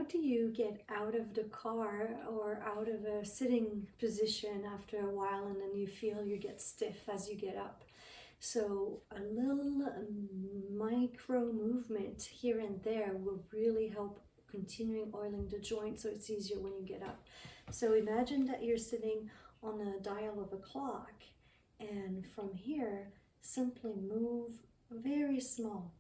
how do you get out of the car or out of a sitting position after a while, and then you feel you get stiff as you get up? So a little micro movement here and there will really help continuing oiling the joint, so it's easier when you get up. So imagine that you're sitting on a dial of a clock, and from here simply move very small.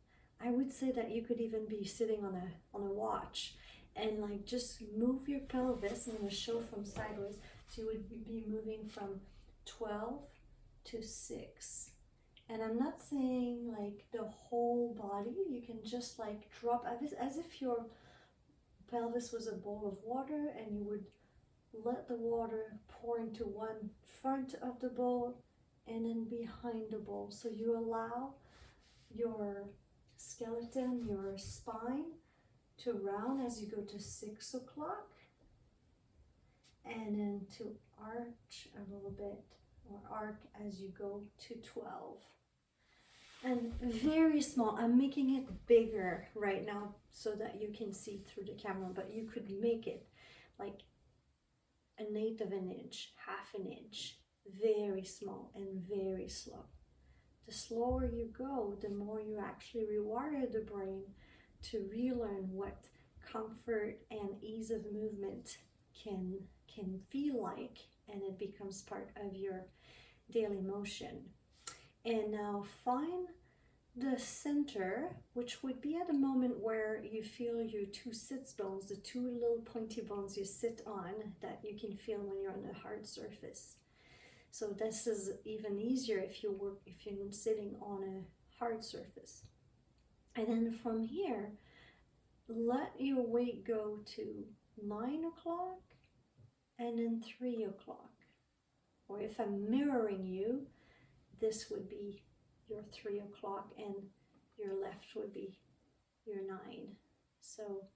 I would say that you could even be sitting on a watch, and like just move your pelvis. I'm going to show from sideways. So you would be moving from 12 to 6. And I'm not saying like the whole body. You can just like drop as if your pelvis was a bowl of water, and you would let the water pour into one front of the bowl and then behind the bowl. So you allow your skeleton, your spine to round as you go to 6 o'clock, and then to arch a little bit or arc as you go to 12. And very small. I'm making it bigger right now so that you can see through the camera, but you could make it like 1/8 of an inch, 1/2 an inch, very small and very slow. The slower you go, the more you actually rewire the brain to relearn what comfort and ease of movement can feel like, and it becomes part of your daily motion. And now find the center, which would be at a moment where you feel your 2 sits bones, the 2 little pointy bones you sit on that you can feel when you're on a hard surface. So this is even easier if you're sitting on a hard surface. And then from here, let your weight go to 9 o'clock and then 3 o'clock. Or if I'm mirroring you, this would be your 3 o'clock and your left would be your 9. So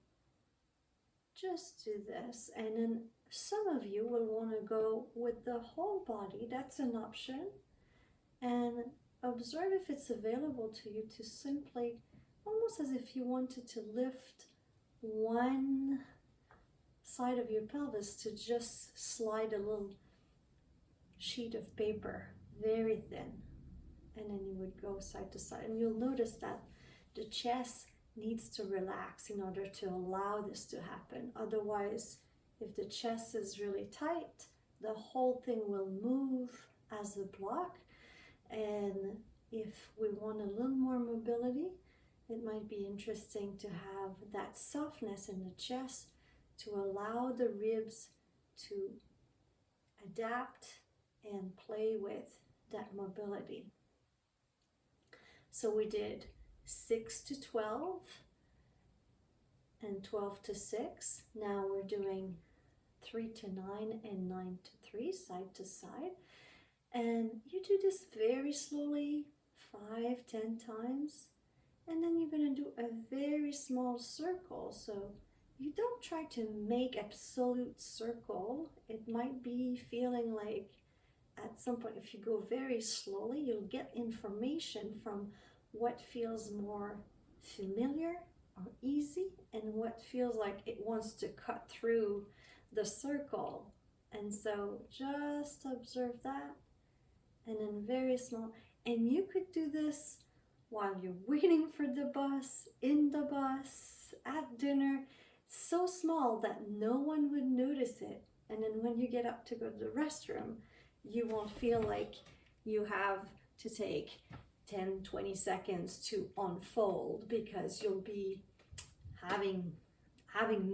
just do this, and then some of you will want to go with the whole body. That's an option. And observe if it's available to you to simply, almost as if you wanted to lift one side of your pelvis, to just slide a little sheet of paper, very thin, and then you would go side to side. And you'll notice that the chest needs to relax in order to allow this to happen. Otherwise, if the chest is really tight, the whole thing will move as a block. And if we want a little more mobility, it might be interesting to have that softness in the chest to allow the ribs to adapt and play with that mobility. So we did 6 to 12 and 12 to 6. Now we're doing 3 to 9 and 9 to 3, side to side. And you do this very slowly, 5, 10 times. And then you're going to do a very small circle. So you don't try to make absolute circle. It might be feeling like at some point, if you go very slowly, you'll get information from what feels more familiar or easy and what feels like it wants to cut through the circle. And so just observe that, and then very small. And you could do this while you're waiting for the bus, in the bus, at dinner, so small that no one would notice it. And then when you get up to go to the restroom, you won't feel like you have to take 10, 20 seconds to unfold, because you'll be having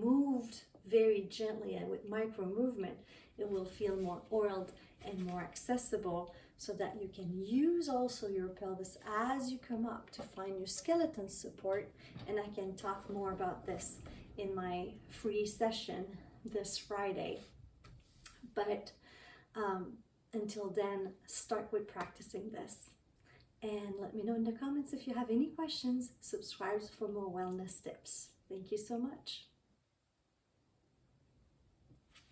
moved very gently, and with micro movement, it will feel more oiled and more accessible, so that you can use also your pelvis as you come up to find your skeleton support. And I can talk more about this in my free session this Friday. But until then, start with practicing this. And let me know in the comments if you have any questions. Subscribe for more wellness tips. Thank you so much.